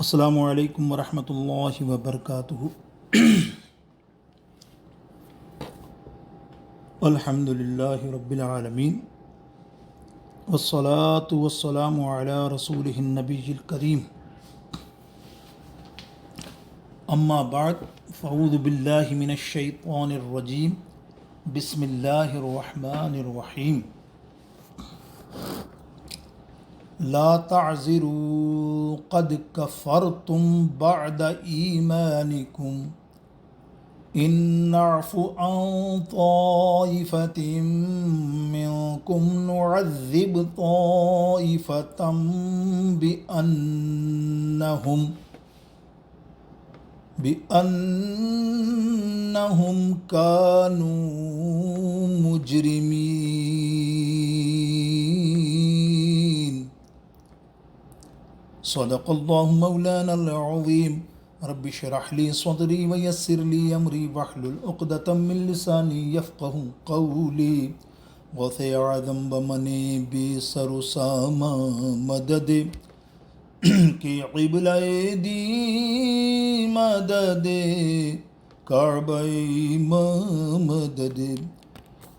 السلام علیکم ورحمۃ اللہ وبرکاتہ۔ الحمد للہ رب العالمین والصلاة والسلام علی رسولہ النبی الکریم، اما بعد فاعوذ باللہ من الشیطان الرجیم، بسم اللہ الرحمن الرحیم۔ لا تعذروا قد کفرتم بعد ایمانکم ان نعف عن طائفة منکم نعذب طائفة بأنهم كانوا مجرمین۔ صدق اللہ مولانا العظیم۔ رب اشرح لی صدری ویسر لی امری واحلل عقدۃ من لسانی یفقہوا قولی وسع ذنب منی بسر ساما مدد کی قبلہ دی مدد کعبہ مدد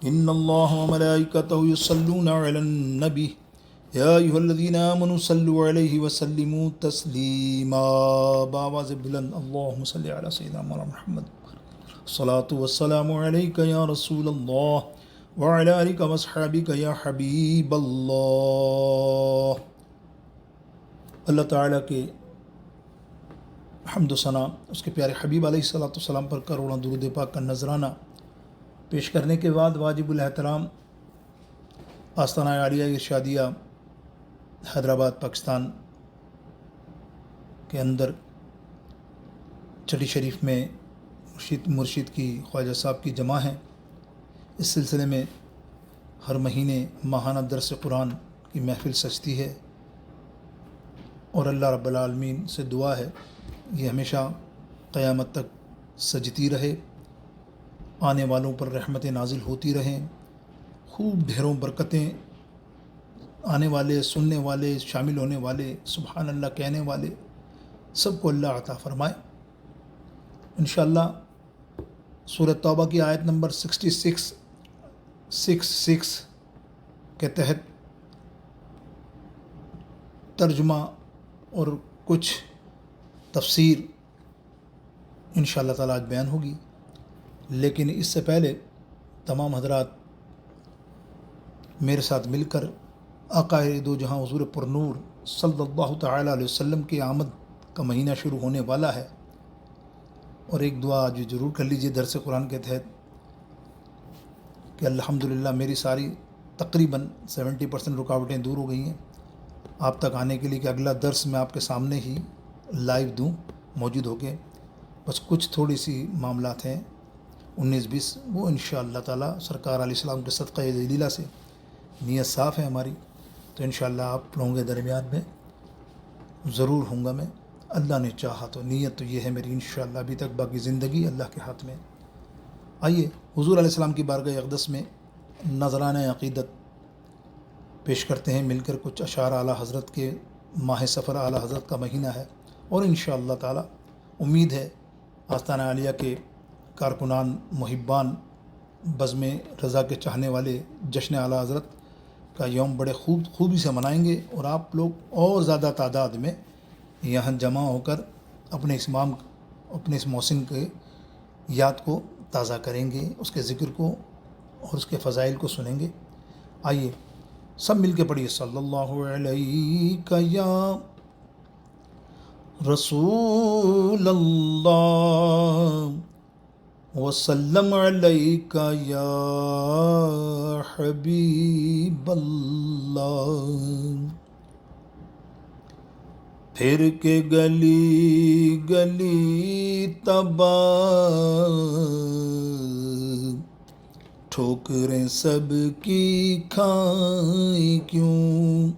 ان اللہ وملائکتہ یصلون علی النبی یا ایھا الذین آمنوا صلوا علیہ وسلموا تسلیما۔ بآواز بلند اللہم صلی علی سیدنا مولانا محمد، الصلاۃ والسلام علیک یا رسول اللہ وعلی آلک واصحابک یا حبیب اللہ۔ اللہ تعالیٰ کے حمد و ثنا، اس کے پیارے حبیب علیہ الصلوۃ والسلام پر کروڑوں درود پاک کا نذرانہ پیش کرنے کے بعد واجب الاحترام آستانہ عالیہ ارشادیہ حیدرآباد پاکستان کے اندر چٹی شریف میں مرشد کی خواجہ صاحب کی جمع ہے۔ اس سلسلے میں ہر مہینے ماہانہ درس قرآن کی محفل سجتی ہے، اور اللہ رب العالمین سے دعا ہے یہ ہمیشہ قیامت تک سجتی رہے، آنے والوں پر رحمتیں نازل ہوتی رہیں، خوب ڈھیروں برکتیں آنے والے، سننے والے، شامل ہونے والے، سبحان اللہ کہنے والے سب کو اللہ عطا فرمائے۔ انشاءاللہ سورۃ توبہ کی آیت نمبر 66 کے تحت ترجمہ اور کچھ تفسیر انشاءاللہ تعالیٰ آج بیان ہوگی، لیکن اس سے پہلے تمام حضرات میرے ساتھ مل کر آقا دو جہاں حضور پر نور صلی اللہ تعالیٰ علیہ وسلم کی آمد کا مہینہ شروع ہونے والا ہے، اور ایک دعا آج ضرور کر لیجئے درس قرآن کے تحت کہ الحمدللہ میری ساری تقریباً 70% رکاوٹیں دور ہو گئی ہیں آپ تک آنے کے لیے، کہ اگلا درس میں آپ کے سامنے ہی لائیو دوں موجود ہو کے۔ بس کچھ تھوڑی سی معاملات ہیں 19-20، وہ انشاءاللہ تعالیٰ سرکار علیہ السلام کے صدقہ جلیلہ سے نیت صاف ہے ہماری، تو انشاءاللہ آپ لوگوں کے درمیان میں ضرور ہوں گا میں، اللہ نے چاہا تو۔ نیت تو یہ ہے میری انشاءاللہ، ابھی تک باقی زندگی اللہ کے ہاتھ میں۔ آئیے حضور علیہ السلام کی بارگاہ اقدس میں نذرانہ عقیدت پیش کرتے ہیں مل کر کچھ اشعار اعلیٰ حضرت کے۔ ماہ سفر اعلیٰ حضرت کا مہینہ ہے، اور انشاءاللہ تعالی امید ہے آستانہ عالیہ کے کارکنان، محبان، بزم رضا کے چاہنے والے جشن اعلیٰ حضرت کا یوم بڑے خوبی سے منائیں گے، اور آپ لوگ اور زیادہ تعداد میں یہاں جمع ہو کر اپنے امام، اپنے اس محسن کے یاد کو تازہ کریں گے، اس کے ذکر کو اور اس کے فضائل کو سنیں گے۔ آئیے سب مل کے پڑھیے صلی اللہ علیہ یا رسول اللہ وسلم علیک یا حبیب اللہ۔ پھر کے گلی گلی تباہ ٹھوکریں سب کی کھائیں کیوں،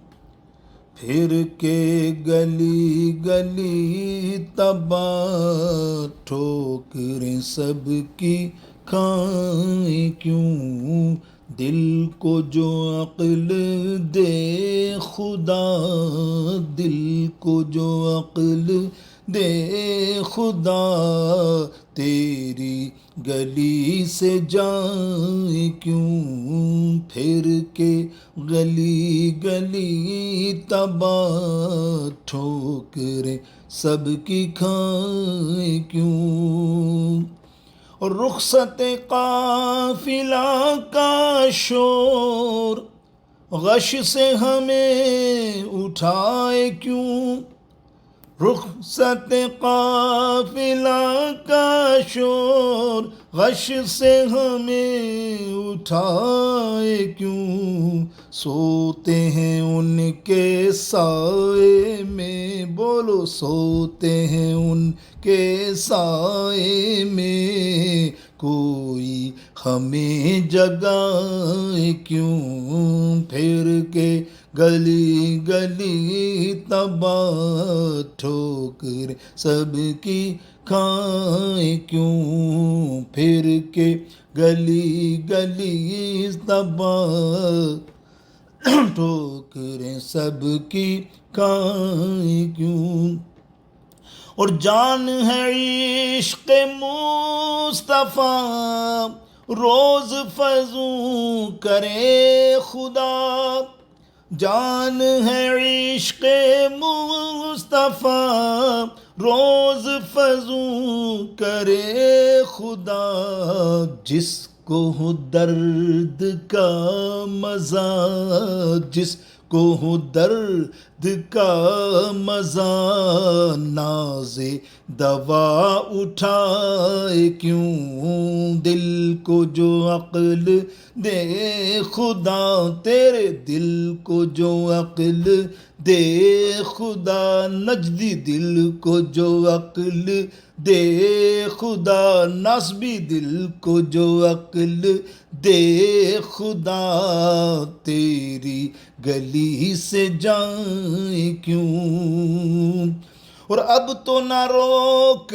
پھر کے گلی گلی تباہ ٹھوکریں سب کی کھائیں کیوں، دل کو جو عقل دے خدا، دل کو جو عقل دے خدا، تیری گلی سے جائیں کیوں پھر کے، گلی گلی تباہ ٹھوکریں سب کی کھائیں کیوں، اور رخصت قافلہ کا شور غش سے ہمیں اٹھائے کیوں، رخصت قافلہ کا شور غش سے ہمیں اٹھائے کیوں، سوتے ہیں ان کے سائے میں، بولو سوتے ہیں ان کے سائے میں، کوئی ہمیں جگائے کیوں پھر کے، گلی گلی تباہ ٹھوکریں سب کی کھائیں کیوں پھر کے، گلی گلی تباہ ٹھوکریں سب کی کھائیں کیوں، اور جان ہے عشق مصطفیٰ روز فزوں کرے خدا، جان ہے عشق مصطفیٰ روز فزوں کرے خدا، جس کو ہو درد کا مزہ، جس کو ہو درد کا مزہ، ناز دوا اٹھائے کیوں، دل کو جو عقل دے خدا، تیرے دل کو جو عقل دے خدا، نجدی دل کو جو عقل دے خدا، نصبی دل کو جو عقل دے خدا، تیری گلی سے جائیں کیوں، اور اب تو نہ روک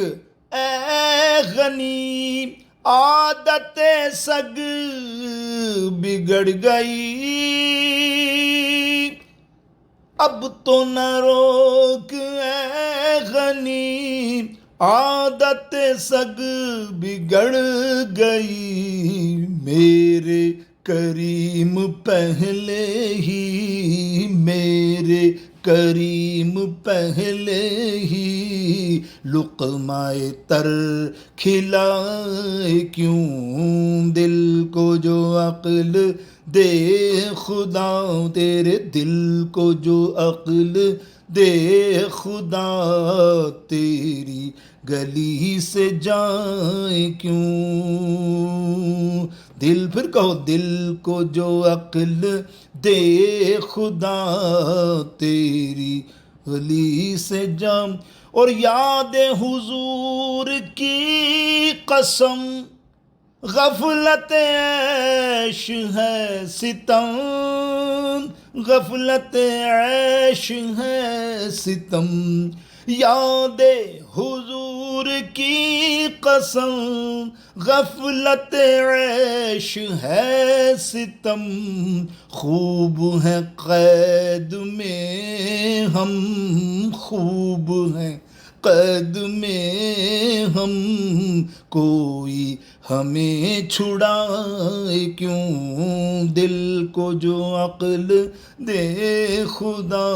اے غنی، عادت سگ بگڑ گئی، اب تو نہ روک اے غنی، عادت سگ بگڑ گئی، میرے کریم پہلے ہی، میرے کریم پہلے ہی لقمہ تر کھلائے کیوں، دل کو جو عقل دے خدا، تیرے دل کو جو عقل دے خدا، تیری گلی سے جائیں کیوں، دل، پھر کہو دل کو جو عقل دے خدا، تیری گلی سے جائیں، اور یاد حضور کی قسم غفلت عیش ہے ستم، غفلت عیش ہے ستم، یاد حضور کی قسم غفلت عیش ہے ستم، خوب ہے قید میں ہم، خوب ہے قید میں ہم، کوئی ہمیں چھڑائے کیوں، دل کو جو عقل دے خدا،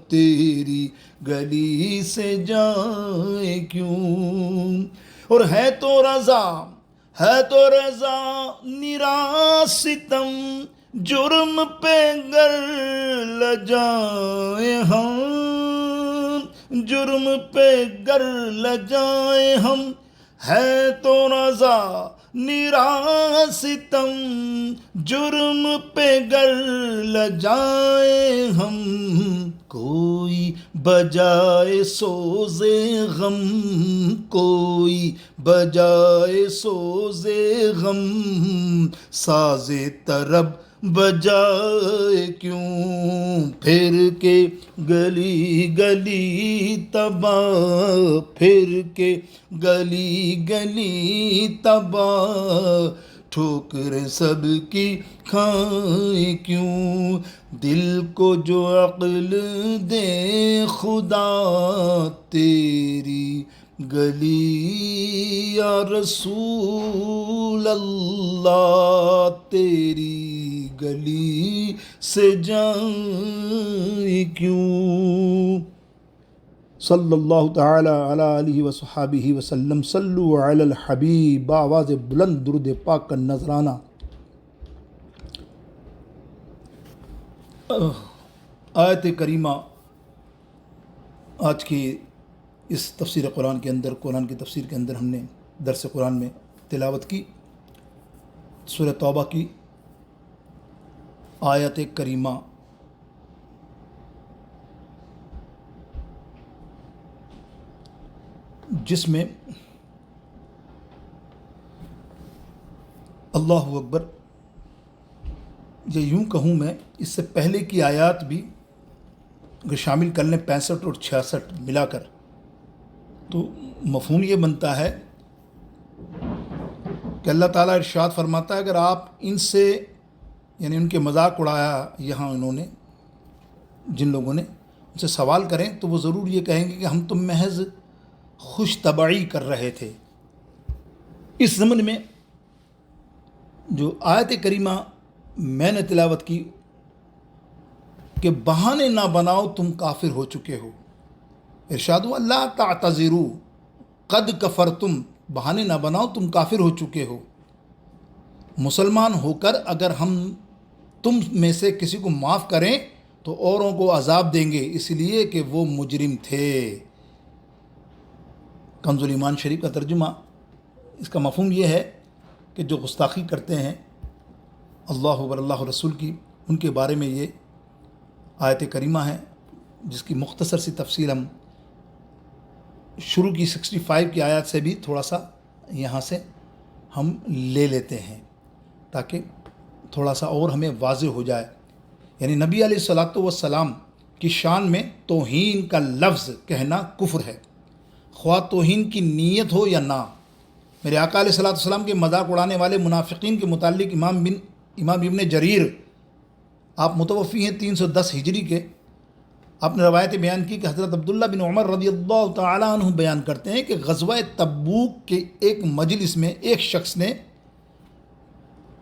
تیری گلی سے جائے کیوں، اور ہے تو رضا، ہے تو رضا نرا ستم، جرم پہ گر لجائیں ہم، جرم پہ گر لجائیں ہم، ہے تو رضا نرا ستم، جرم پہ گر لجائیں ہم، کوئی بجائے سوز غم، کوئی بجائے سوز غم، ساز طرب بجائے کیوں پھر کے، گلی گلی تباہ، پھر کے گلی گلی تباہ ٹھوکریں سب کی کھائیں کیوں، دل کو جو عقل دے خدا تیری گلی یا رسول اللہ، تیری گلی سے جائیں کیوں۔ صلی اللہ تعالی علی آلہ وصحابہ وسلم، صلو علی الحبیب، بآواز بلند درود پاک کا نذرانہ۔ آیت کریمہ آج کی اس تفسیر قرآن کے اندر، قرآن کی تفسیر کے اندر ہم نے درس قرآن میں تلاوت کی سورہ توبہ کی آیت کریمہ جس میں اللہ اکبر، یا یوں کہوں میں اس سے پہلے کی آیات بھی اگر شامل کر لیں 65 اور 66 ملا کر، تو مفہوم یہ بنتا ہے کہ اللہ تعالیٰ ارشاد فرماتا ہے اگر آپ ان سے، یعنی ان کے مذاق اڑایا یہاں انہوں نے، جن لوگوں نے ان سے سوال کریں تو وہ ضرور یہ کہیں گے کہ ہم تو محض خوش طبعی کر رہے تھے۔ اس ضمن میں جو آیت کریمہ میں نے تلاوت کی کہ بہانے نہ بناؤ تم کافر ہو چکے ہو، ارشاد ہوا لا تعتذروا قد کفرتم، بہانے نہ بناؤ تم کافر ہو چکے ہو۔ مسلمان ہو کر اگر ہم تم میں سے کسی کو معاف کریں تو اوروں کو عذاب دیں گے، اس لیے کہ وہ مجرم تھے۔ کنز الایمان شریف کا ترجمہ، اس کا مفہوم یہ ہے کہ جو گستاخی کرتے ہیں اللہ و اللہ رسول کی، ان کے بارے میں یہ آیت کریمہ ہے، جس کی مختصر سی تفصیل ہم شروع کی 65 کی آیات سے بھی تھوڑا سا یہاں سے ہم لے لیتے ہیں تاکہ تھوڑا سا اور ہمیں واضح ہو جائے۔ یعنی نبی علیہ الصلاۃ والسلام کی شان میں توہین کا لفظ کہنا کفر ہے، خواہ توہین کی نیت ہو یا نہ۔ میرے آقا علیہ الصلاۃ والسلام کے مذاق اڑانے والے منافقین کے متعلق امام ابن جریر، آپ متوفی ہیں 310 ہجری کے، آپ نے روایت بیان کی کہ حضرت عبداللہ بن عمر رضی اللہ تعالیٰ عنہ بیان کرتے ہیں کہ غزوہ تبوک کے ایک مجلس میں ایک شخص نے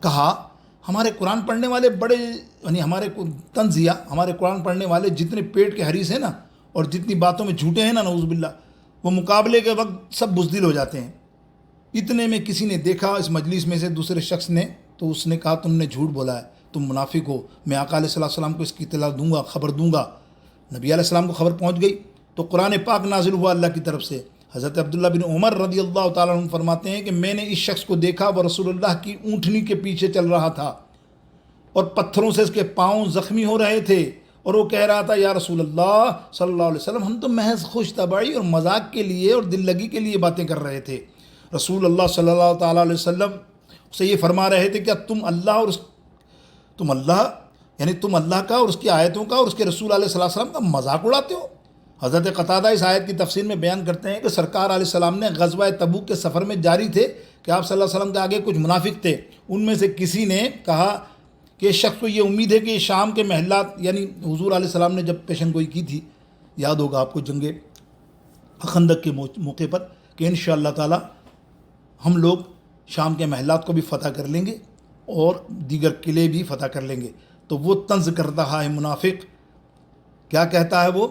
کہا ہمارے قرآن پڑھنے والے بڑے، یعنی ہمارے تنزیہ، ہمارے قرآن پڑھنے والے جتنے پیٹ کے حریث ہیں نا اور جتنی باتوں میں جھوٹے ہیں نا نعوذ باللہ، وہ مقابلے کے وقت سب بزدل ہو جاتے ہیں۔ اتنے میں کسی نے دیکھا اس مجلس میں سے دوسرے شخص نے، تو اس نے کہا تم نے جھوٹ بولا ہے، تم منافق ہو، میں آقا علیہ السلام کو اس کی اطلاع دوں گا، خبر دوں گا۔ نبی علیہ السلام کو خبر پہنچ گئی تو قرآن پاک نازل ہوا اللہ کی طرف سے۔ حضرت عبداللہ بن عمر رضی اللہ تعالیٰ عنہ فرماتے ہیں کہ میں نے اس شخص کو دیکھا، وہ رسول اللہ کی اونٹنی کے پیچھے چل رہا تھا اور پتھروں سے اس کے پاؤں زخمی ہو رہے تھے، اور وہ کہہ رہا تھا یا رسول اللہ صلی اللہ علیہ وسلم ہم تو محض خوش طبعی اور مذاق کے لیے اور دل لگی کے لیے باتیں کر رہے تھے۔ رسول اللہ صلی اللہ تعالیٰ علیہ وسلم سے یہ فرما رہے تھے کیا تم اللہ کا اور اس کی آیتوں کا اور اس کے رسول علیہ السلام کا مذاق اڑاتے ہو؟ حضرت قتادہ اس آیت کی تفسیر میں بیان کرتے ہیں کہ سرکار علیہ السلام نے غزوہ تبوک کے سفر میں جاری تھے کہ آپ صلی اللہ علیہ وسلم کے آگے کچھ منافق تھے، ان میں سے کسی نے کہا کہ اس شخص کو یہ امید ہے کہ شام کے محلات، یعنی حضور علیہ السلام نے جب پیشن گوئی کی تھی، یاد ہوگا آپ کو جنگ خندق کے موقع پر، کہ انشاءاللہ تعالی ہم لوگ شام کے محلات کو بھی فتح کر لیں گے اور دیگر قلعے بھی فتح کر لیں گے۔ تو وہ طنز کر رہا ہے منافق، کیا کہتا ہے وہ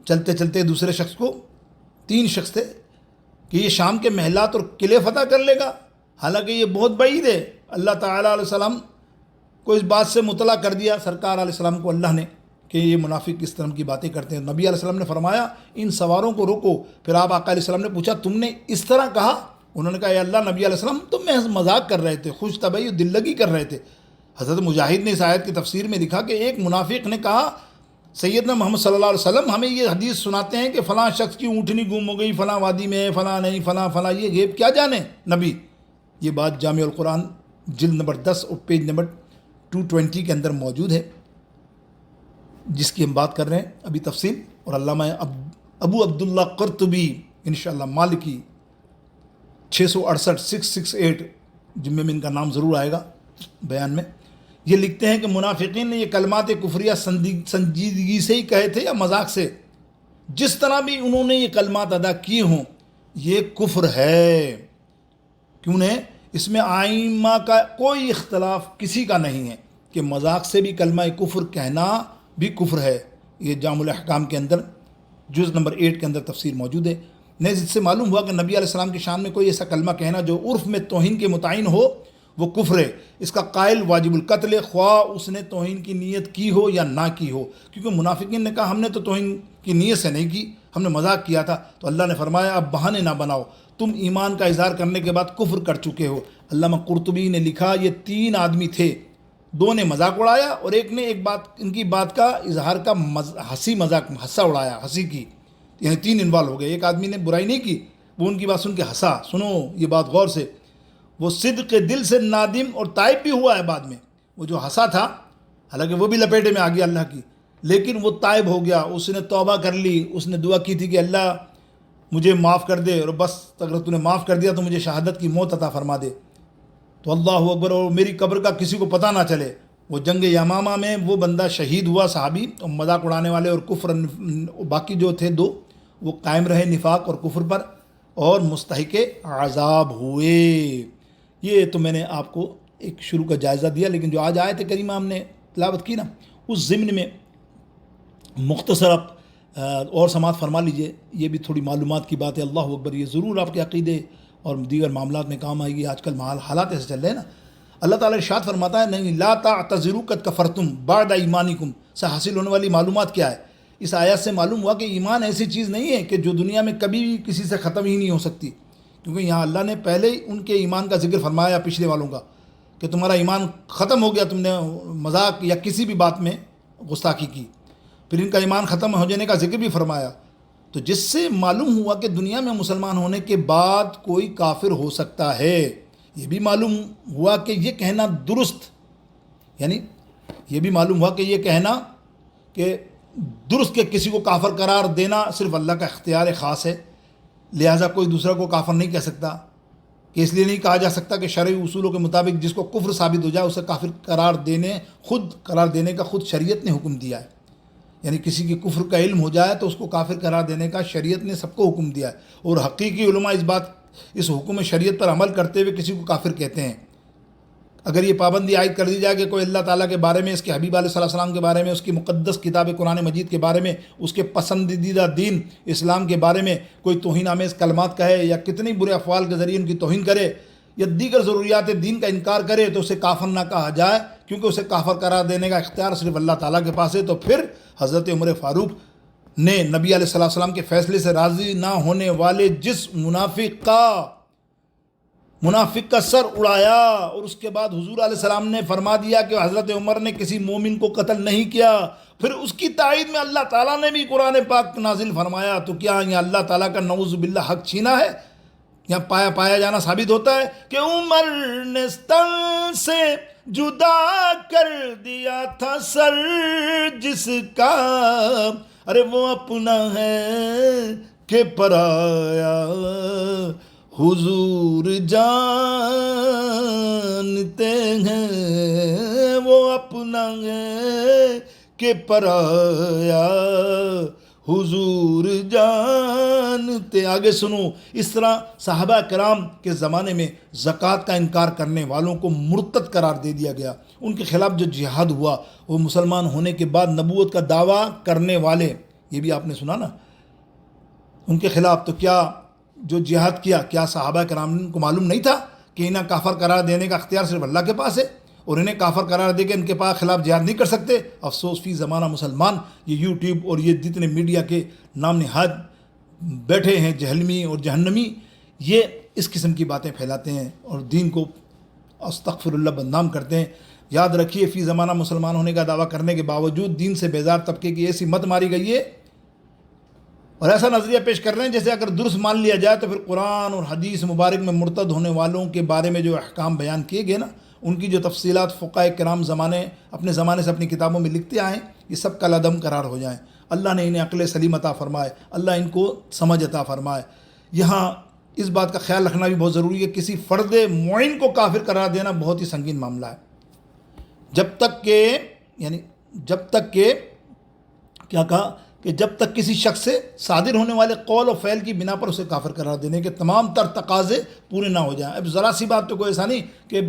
چلتے چلتے دوسرے شخص کو، 3 شخص تھے، کہ یہ شام کے محلات اور قلعے فتح کر لے گا، حالانکہ یہ بہت بعید ہے۔ اللہ تعالیٰ علیہ السلام کو اس بات سے مطلع کر دیا سرکار علیہ السلام کو اللہ نے کہ یہ منافق کس طرح کی باتیں کرتے ہیں۔ نبی علیہ السلام نے فرمایا ان سواروں کو روکو۔ پھر آپ آقا علیہ السلام نے پوچھا تم نے اس طرح کہا؟ انہوں نے کہا اے اللہ نبی علیہ السلام تم محض مذاق کر رہے تھے، خوش طبعی دل لگی کر رہے تھے۔ حضرت مجاہد نے اس آیت کی تفسیر میں لکھا کہ ایک منافق نے کہا سیدنا محمد صلی اللہ علیہ وسلم ہمیں یہ حدیث سناتے ہیں کہ فلاں شخص کی اونٹنی گم ہو گئی، فلاں وادی میں، فلاں نہیں، فلاں فلاں، یہ غیب کیا جانے نبی۔ یہ بات جامع القرآن جلد نمبر 10 اور پیج نمبر 220 کے اندر موجود ہے، جس کی ہم بات کر رہے ہیں ابھی تفصیل۔ اور علامہ ابو عبداللہ قرطبی انشاءاللہ مالکی 668 جمعے میں ان کا نام ضرور آئے گا بیان میں، یہ لکھتے ہیں کہ منافقین نے یہ کلمات کفریہ سنجیدگی سے ہی کہے تھے یا مذاق سے، جس طرح بھی انہوں نے یہ کلمات ادا کیے ہوں یہ کفر ہے، کیوں نے اس میں آئمہ کا کوئی اختلاف کسی کا نہیں ہے کہ مذاق سے بھی کلمہ کفر کہنا بھی کفر ہے۔ یہ جامع الاحکام کے اندر جز نمبر 8 کے اندر تفسیر موجود ہے۔ نیز اس سے معلوم ہوا کہ نبی علیہ السلام کی شان میں کوئی ایسا کلمہ کہنا جو عرف میں توہین کے متعین ہو وہ کفر ہے، اس کا قائل واجب القتل، خواہ اس نے توہین کی نیت کی ہو یا نہ کی ہو، کیونکہ منافقین نے کہا ہم نے تو توہین کی نیت سے نہیں کی، ہم نے مذاق کیا تھا۔ تو اللہ نے فرمایا اب بہانے نہ بناؤ، تم ایمان کا اظہار کرنے کے بعد کفر کر چکے ہو۔ علامہ قرطبی نے لکھا یہ 3 آدمی تھے، 2 نے مذاق اڑایا اور ایک نے ان کی بات کا اظہار کا ہنسا اڑایا، ہنسی کی، یعنی 3 انوالو ہو گئے۔ ایک آدمی نے برائی نہیں کی، وہ ان کی بات سن کے ہنسا۔ سنو یہ بات غور سے، وہ صدق دل سے نادم اور تائب بھی ہوا ہے بعد میں، وہ جو ہنسا تھا حالانکہ وہ بھی لپیٹے میں آ گیا اللہ کی، لیکن وہ تائب ہو گیا، اس نے توبہ کر لی، اس نے دعا کی تھی کہ اللہ مجھے معاف کر دے، اور بس اگر تو نے معاف کر دیا تو مجھے شہادت کی موت عطا فرما دے، تو اللہ اکبر، اور میری قبر کا کسی کو پتہ نہ چلے۔ وہ جنگ یمامہ میں وہ بندہ شہید ہوا صحابی، اور مذاق اڑانے والے اور کفر باقی جو تھے 2 وہ قائم رہے نفاق اور کفر پر اور مستحق عذاب ہوئے۔ یہ تو میں نے آپ کو ایک شروع کا جائزہ دیا، لیکن جو آج آیت کریمہ ہم نے تلاوت کی نا اس ضمن میں مختصر آپ اور سماعت فرما لیجئے، یہ بھی تھوڑی معلومات کی بات ہے۔ اللہ اکبر، یہ ضرور آپ کے عقیدے اور دیگر معاملات میں کام آئے گی۔ آج کل حالات ایسے چل رہے ہیں نا، اللہ تعالیٰ ارشاد فرماتا ہے نہیں لا تعتذروا قد کفرتم بعد ایمانکم، سے حاصل ہونے والی معلومات کیا ہے؟ اس آیات سے معلوم ہوا کہ ایمان ایسی چیز نہیں ہے کہ جو دنیا میں کبھی بھی کسی سے ختم ہی نہیں ہو سکتی، کیونکہ یہاں اللہ نے پہلے ہی ان کے ایمان کا ذکر فرمایا پچھلے والوں کا کہ تمہارا ایمان ختم ہو گیا، تم نے مذاق یا کسی بھی بات میں گستاخی کی، پھر ان کا ایمان ختم ہو جانے کا ذکر بھی فرمایا، تو جس سے معلوم ہوا کہ دنیا میں مسلمان ہونے کے بعد کوئی کافر ہو سکتا ہے۔ یہ بھی معلوم ہوا کہ یہ کہنا درست، یعنی یہ بھی معلوم ہوا کہ یہ کہنا کہ درست کہ کسی کو کافر قرار دینا صرف اللہ کا اختیار خاص ہے، لہٰذا کوئی دوسرا کو کافر نہیں کہہ سکتا، کہ اس لیے نہیں کہا جا سکتا کہ شرعی اصولوں کے مطابق جس کو کفر ثابت ہو جائے اسے کافر قرار دینے کا خود شریعت نے حکم دیا ہے، یعنی کسی کی کفر کا علم ہو جائے تو اس کو کافر قرار دینے کا شریعت نے سب کو حکم دیا ہے، اور حقیقی علماء اس حکم شریعت پر عمل کرتے ہوئے کسی کو کافر کہتے ہیں۔ اگر یہ پابندی عائد کر دی جائے کہ کوئی اللہ تعالیٰ کے بارے میں، اس کے حبیب علیہ السلام کے بارے میں، اس کی مقدس کتاب قرآن مجید کے بارے میں، اس کے پسندیدہ دین اسلام کے بارے میں کوئی توہین آمیز کلمات کہے یا کتنی برے افعال کے ذریعے ان کی توہین کرے یا دیگر ضروریات دین کا انکار کرے تو اسے کافر نہ کہا جائے، کیونکہ اسے کافر قرار دینے کا اختیار صرف اللہ تعالیٰ کے پاس ہے۔ تو پھر حضرت عمر فاروق نے نبی علیہ السلام کے فیصلے سے راضی نہ ہونے والے جس منافق کا سر اڑایا، اور اس کے بعد حضور علیہ السلام نے فرما دیا کہ حضرت عمر نے کسی مومن کو قتل نہیں کیا، پھر اس کی تائید میں اللہ تعالیٰ نے بھی قرآن پاک نازل فرمایا، تو کیا یہ اللہ تعالیٰ کا نعوذ باللہ حق چھینا ہے؟ یہاں پایا جانا ثابت ہوتا ہے کہ عمر نے تن سے جدا کر دیا تھا سر جس کا، ارے وہ اپنا ہے کہ پرایا، حضور جانتے ہیں وہ اپنا ہے کہ پرایا، حضور جانتے۔ آگے سنو، اس طرح صحابہ کرام کے زمانے میں زکوٰۃ کا انکار کرنے والوں کو مرتد قرار دے دیا گیا، ان کے خلاف جو جہاد ہوا، وہ مسلمان ہونے کے بعد نبوت کا دعویٰ کرنے والے، یہ بھی آپ نے سنا نا، ان کے خلاف تو کیا جو جہاد کیا، کیا صحابہ کرام کو معلوم نہیں تھا کہ انہیں کافر قرار دینے کا اختیار صرف اللہ کے پاس ہے، اور انہیں کافر قرار دے کے ان کے پاس خلاف جہاد نہیں کر سکتے؟ افسوس فی زمانہ مسلمان یہ یوٹیوب اور یہ جتنے میڈیا کے نام نہاد بیٹھے ہیں جہلمی اور جہنمی، یہ اس قسم کی باتیں پھیلاتے ہیں اور دین کو استغفر اللہ بدنام کرتے ہیں۔ یاد رکھیے فی زمانہ مسلمان ہونے کا دعویٰ کرنے کے باوجود دین سے بیزار طبقے کی ایسی مت ماری گئی ہے اور ایسا نظریہ پیش کر رہے ہیں جیسے اگر درست مان لیا جائے تو پھر قرآن اور حدیث مبارک میں مرتد ہونے والوں کے بارے میں جو احکام بیان کیے گئے نا، ان کی جو تفصیلات فقہاء کرام اپنے زمانے سے اپنی کتابوں میں لکھتے آئے، یہ سب کالعدم قرار ہو جائیں۔ اللہ نے انہیں عقل سلیم عطا فرمائے، اللہ ان کو سمجھ عطا فرمائے۔ یہاں اس بات کا خیال رکھنا بھی بہت ضروری ہے، کسی فرد معین کو کافر قرار دینا بہت ہی سنگین معاملہ ہے، جب تک کہ کیا کہا کہ جب تک کسی شخص سے صادر ہونے والے قول و فعل کی بنا پر اسے کافر قرار دینے کے تمام تر تقاضے پورے نہ ہو جائیں۔ اب ذرا سی بات تو کوئی ایسا نہیں کہ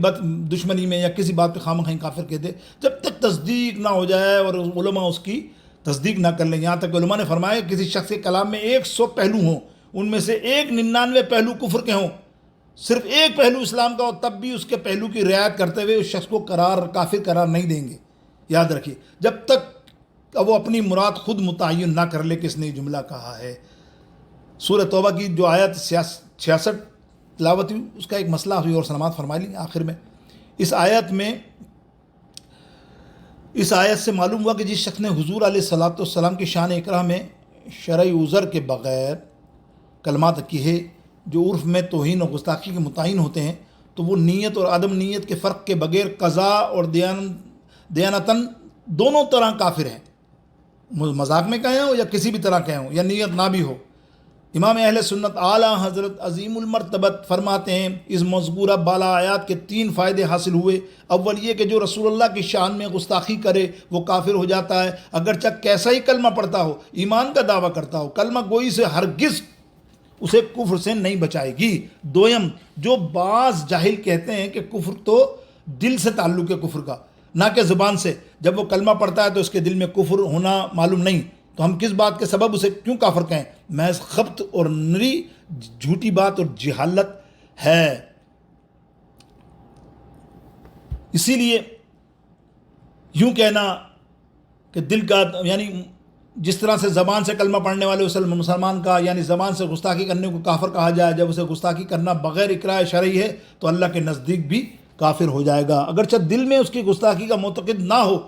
دشمنی میں یا کسی بات پہ خواہ کافر کہہ دے، جب تک تصدیق نہ ہو جائے اور علماء اس کی تصدیق نہ کر لیں۔ یہاں تک کہ علماء نے فرمایا کہ کسی شخص کے کلام میں 100 پہلو ہوں، ان میں سے 99 پہلو کفر کے ہوں، صرف ایک پہلو اسلام کا ہو، تب بھی اس کے پہلو کی رعایت کرتے ہوئے اس شخص کو کافر قرار نہیں دیں گے۔ یاد رکھیے، جب تک وہ اپنی مراد خود متعین نہ کر لے کہ اس نے یہ جملہ کہا ہے۔ سورہ توبہ کی جو آیت 66 تلاوت ہوئی، اس کا ایک مسئلہ ہوئی اور سلامات فرما لی آخر میں۔ اس آیت سے معلوم ہوا کہ جس شخص نے حضور علیہ الصلوۃ والسلام کی شان اکرام میں شرعی عذر کے بغیر کلمات کہے جو عرف میں توہین و گستاخی کے متعین ہوتے ہیں، تو وہ نیت اور عدم نیت کے فرق کے بغیر قضا اور دیانتاً دونوں طرح کافر ہیں، مذاق میں کہیں ہو یا کسی بھی طرح کہیں ہو یا نیت نہ بھی ہو۔ امام اہل سنت اعلیٰ حضرت عظیم المرتبت فرماتے ہیں اس مذکورہ بالا آیات کے 3 فائدے حاصل ہوئے۔ اول یہ کہ جو رسول اللہ کی شان میں گستاخی کرے وہ کافر ہو جاتا ہے، اگرچہ کیسا ہی کلمہ پڑھتا ہو، ایمان کا دعویٰ کرتا ہو، کلمہ گوئی سے ہرگز اسے کفر سے نہیں بچائے گی۔ دویم، جو بعض جاہل کہتے ہیں کہ کفر تو دل سے تعلق ہے کفر کا، نہ کہ زبان سے، جب وہ کلمہ پڑھتا ہے تو اس کے دل میں کفر ہونا معلوم نہیں، تو ہم کس بات کے سبب اسے کیوں کافر کہیں؟ محض خبط اور نری جھوٹی بات اور جہالت ہے۔ اسی لیے یوں کہنا کہ دل کا، یعنی جس طرح سے زبان سے کلمہ پڑھنے والے مسلمان کا، یعنی زبان سے گستاخی کرنے کو کافر کہا جائے، جب اسے گستاخی کرنا بغیر اقرار شرعی ہے تو اللہ کے نزدیک بھی کافر ہو جائے گا، اگرچہ دل میں اس کی گستاخی کا معتقد نہ ہو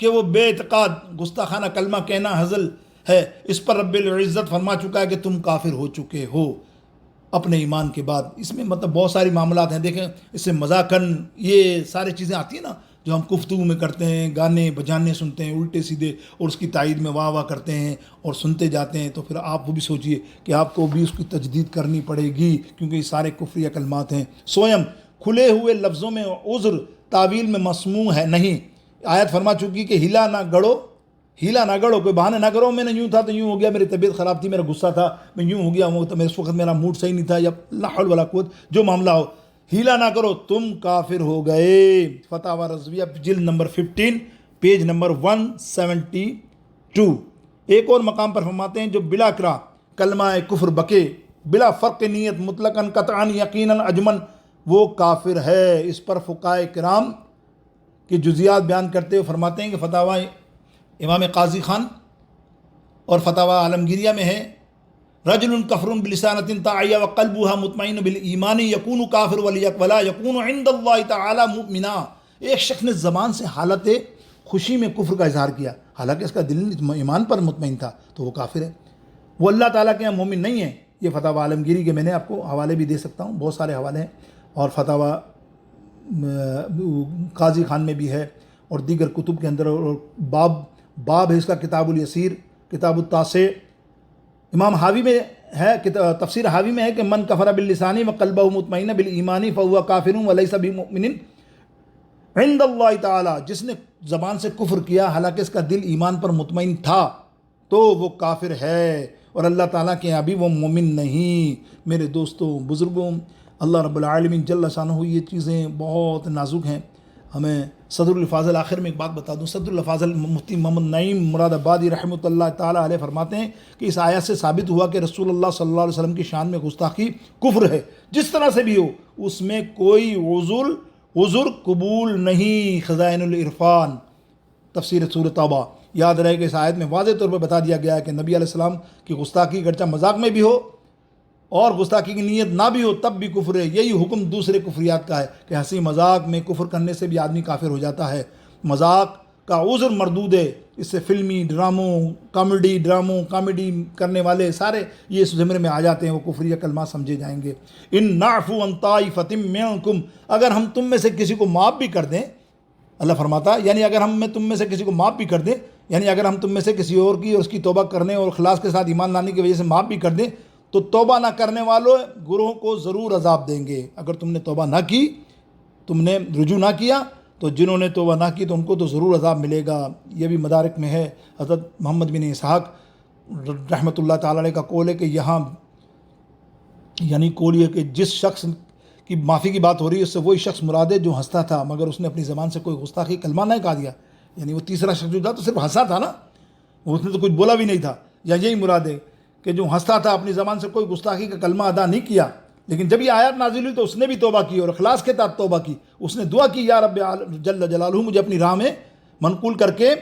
کہ وہ بے اعتقاد گستاخانہ کلمہ کہنا ہزل ہے۔ اس پر رب العزت فرما چکا ہے کہ تم کافر ہو چکے ہو اپنے ایمان کے بعد۔ اس میں مطلب بہت ساری معاملات ہیں، دیکھیں اس سے مذاقن یہ ساری چیزیں آتی ہیں نا جو ہم گفتگو میں کرتے ہیں، گانے بجانے سنتے ہیں الٹے سیدھے اور اس کی تائید میں واہ واہ کرتے ہیں اور سنتے جاتے ہیں، تو پھر آپ وہ بھی سوچئے کہ آپ کو بھی اس کی تجدید کرنی پڑے گی، کیونکہ یہ سارے کفریہ کلمات ہیں۔ سوئم، کھلے ہوئے لفظوں میں عذر تعویل میں مسموع ہے نہیں۔ آیت فرما چکی کہ ہیلا نہ گڑو، کوئی بہانے نہ کرو، میں نے یوں تھا تو یوں ہو گیا، میری طبیعت خراب تھی، میرا غصہ تھا، میں یوں ہو گیا ہوں، تو اس وقت میرا موڈ صحیح نہیں تھا، یا لا حول ولا قوت، جو معاملہ ہو، ہیلا نہ کرو، تم کافر ہو گئے۔ فتاوی رضویہ جلد نمبر 15 پیج نمبر 172۔ ایک اور مقام پر فرماتے ہیں جو بلا اکراہ کلمہ کفر بکے بلا فرق نیت مطلقاً قطعاً یقیناً اجمن، وہ کافر ہے۔ اس پر فقہائے کرام کی جزیات بیان کرتے ہوئے فرماتے ہیں کہ فتاوی امام قاضی خان اور فتاوی عالمگیریہ میں ہے، رجل کفر بلسانۃ تعی وقلبها مطمئن بالایمان یکون کافر ولا یکون عند اللہ تعالی مؤمنا۔ ایک شخص نے زبان سے حالت خوشی میں کفر کا اظہار کیا، حالانکہ اس کا دل ایمان پر مطمئن تھا، تو وہ کافر ہے، وہ اللہ تعالیٰ کے یہاں مومن نہیں ہے۔ یہ فتاوی عالمگیری کے میں نے آپ کو حوالے بھی دے سکتا ہوں، بہت سارے حوالے ہیں، اور فتاوی قاضی خان میں بھی ہے اور دیگر کتب کے اندر، اور باب ہے اس کا کتاب الیسیر، کتاب التاسع۔ امام حاوی میں ہے، تفسیر حاوی میں ہے کہ من کفر باللسان وقلبہ مطمئن بالایمان فہو کافر ولیس بمؤمن عند اللہ تعالی، جس نے زبان سے کفر کیا حالانکہ اس کا دل ایمان پر مطمئن تھا تو وہ کافر ہے، اور اللہ تعالیٰ کے یہاں بھی وہ مومن نہیں۔ میرے دوستوں بزرگوں، اللہ رب العالمین جل شانہ، یہ چیزیں بہت نازک ہیں۔ ہمیں صدر الفاضل، آخر میں ایک بات بتا دوں، صدر الفاضل مفتی محمد نعیم مراد آبادی رحمۃ اللہ تعالیٰ علیہ فرماتے ہیں کہ اس آیت سے ثابت ہوا کہ رسول اللہ صلی اللہ علیہ وسلم کی شان میں گستاخی کفر ہے، جس طرح سے بھی ہو، اس میں کوئی عذر قبول نہیں۔ خزائن العرفان تفسیر سورۃ توبہ۔ یاد رہے کہ اس آیت میں واضح طور پر بتا دیا گیا ہے کہ نبی علیہ السلام کی گستاخی اگرچہ مذاق میں بھی ہو اور گستاخی کی نیت نہ بھی ہو تب بھی کفر ہے۔ یہی حکم دوسرے کفریات کا ہے کہ ہنسی مذاق میں کفر کرنے سے بھی آدمی کافر ہو جاتا ہے۔ مذاق کا عذر مردود ہے، اس سے فلمی ڈراموں کامیڈی کرنے والے سارے یہ اس زمرے میں آ جاتے ہیں، وہ کفریہ کلمات سمجھے جائیں گے۔ ان نعفو عن طائفۃ منکم، اگر ہم تم میں سے کسی کو معاف بھی کر دیں، اللہ فرماتا یعنی اگر ہم تم میں سے کسی کو معاف بھی کر دیں، یعنی اگر ہم تم میں سے کسی اور کی اور اس کی توبہ کرنے اور اخلاص کے ساتھ ایمان لانے کی وجہ سے معاف بھی کر دیں تو توبہ نہ کرنے والوں گروہ کو ضرور عذاب دیں گے. اگر تم نے توبہ نہ کی، تم نے رجوع نہ کیا، تو جنہوں نے توبہ نہ کی تو ان کو تو ضرور عذاب ملے گا. یہ بھی مدارک میں ہے. حضرت محمد بن اسحاق رحمۃ اللہ تعالی علیہ کا قول ہے کہ یہاں یعنی قول یہ کہ جس شخص کی معافی کی بات ہو رہی ہے اس سے وہی شخص مراد ہے جو ہنستا تھا مگر اس نے اپنی زبان سے کوئی گستاخی کلمہ نہ کہا دیا. یعنی وہ تیسرا شخص جو تھا تو صرف ہنسا تھا نا، اس نے تو کچھ بولا بھی نہیں تھا. یا یہی مراد ہے کہ جو ہنستا تھا اپنی زبان سے کوئی گستاخی کا کلمہ ادا نہیں کیا، لیکن جب یہ آیات نازل ہوئی تو اس نے بھی توبہ کی اور اخلاص کے ساتھ توبہ کی. اس نے دعا کی، یا رب جل جلالہ مجھے اپنی راہ میں منقول کر کے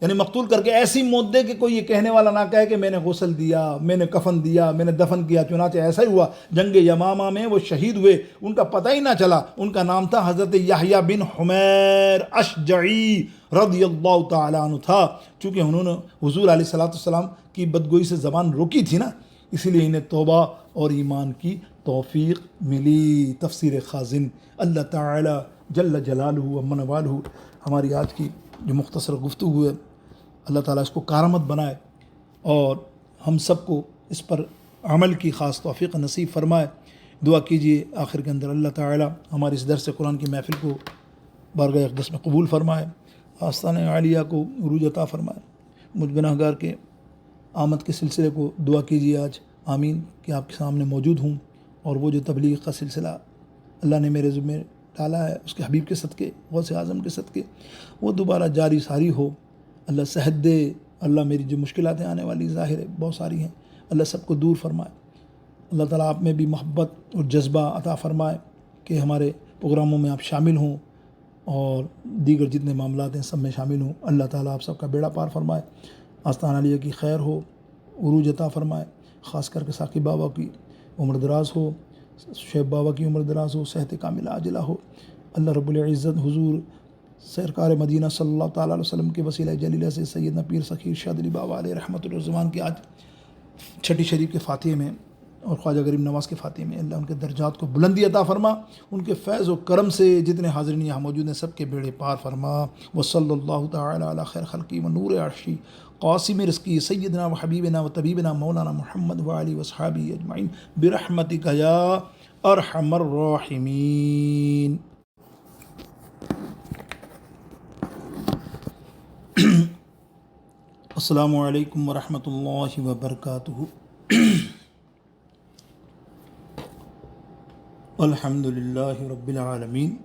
یعنی مقتول کر کے ایسی موت دے کہ کوئی یہ کہنے والا نہ کہے کہ میں نے غسل دیا، میں نے کفن دیا، میں نے دفن کیا. چنانچہ ایسا ہی ہوا، جنگ یمامہ میں وہ شہید ہوئے، ان کا پتہ ہی نہ چلا. ان کا نام تھا حضرت یحییٰ بن حمیر اشجعی رضی اللہ تعالیٰ عنہ تھا. چونکہ انہوں نے حضور علیہ السلام کی بدگوئی سے زبان روکی تھی نا، اسی لیے انہیں توبہ اور ایمان کی توفیق ملی. تفسیر خازن. اللہ تعالی جل جلالہ عما والہ ہماری آج کی جو مختصر گفتگو ہے اللہ تعالیٰ اس کو کارآمد بنائے اور ہم سب کو اس پر عمل کی خاص توفیق نصیب فرمائے. دعا کیجیے آخر کے اندر اللہ تعالیٰ ہماری اس درس قرآن کی محفل کو بارگاہ اقدس میں قبول فرمائے، آستانہ عالیہ کو عروج عطا فرمائے. مجھ گناہ گار کے آمد کے سلسلے کو دعا کیجیے آج آمین کہ آپ کے سامنے موجود ہوں، اور وہ جو تبلیغ کا سلسلہ اللہ نے میرے ذمہ ڈالا ہے اس کے حبیب کے صدقے، غوث اعظم کے صدقے، وہ دوبارہ جاری ساری ہو. اللہ صحت دے. اللہ میری جو مشکلات ہیں آنے والی ظاہر ہے بہت ساری ہیں، اللہ سب کو دور فرمائے. اللہ تعالیٰ آپ میں بھی محبت اور جذبہ عطا فرمائے کہ ہمارے پروگراموں میں آپ شامل ہوں اور دیگر جتنے معاملات ہیں سب میں شامل ہوں. اللہ تعالیٰ آپ سب کا بیڑا پار فرمائے، آستانہ عالیہ کی خیر ہو، عروج عطا فرمائے. خاص کر کے ثاقب بابا کی عمر دراز ہو، شعیب بابا کی عمر دراز ہو، صحت کاملہ عاجلہ ہو. اللہ رب العزت حضور سرکار مدینہ صلی اللہ تعالیٰ علیہ وسلم کے وسیلہ جلیلہ سے سیدنا پیر سخی ارشاد علی بابا علیہ رحمۃ الرضوان کے آج چھٹی شریف کے فاتحے میں اور خواجہ غریب نواز کے فاتحے میں اللہ ان کے درجات کو بلندی عطا فرما. ان کے فیض و کرم سے جتنے حاضرین یہاں موجود ہیں سب کے بیڑے پار فرما. وصلی اللہ تعالیٰ علی خیر خلقی و نور عرشی قاسم رزقی سیدنا و حبیبنا و طبیبنا مولانا محمد و علی وصحابہ اجمعین برحمتک یا ارحم الراحمین. السلام علیکم ورحمۃ اللہ وبرکاتہ. الحمد للہ رب العالمین.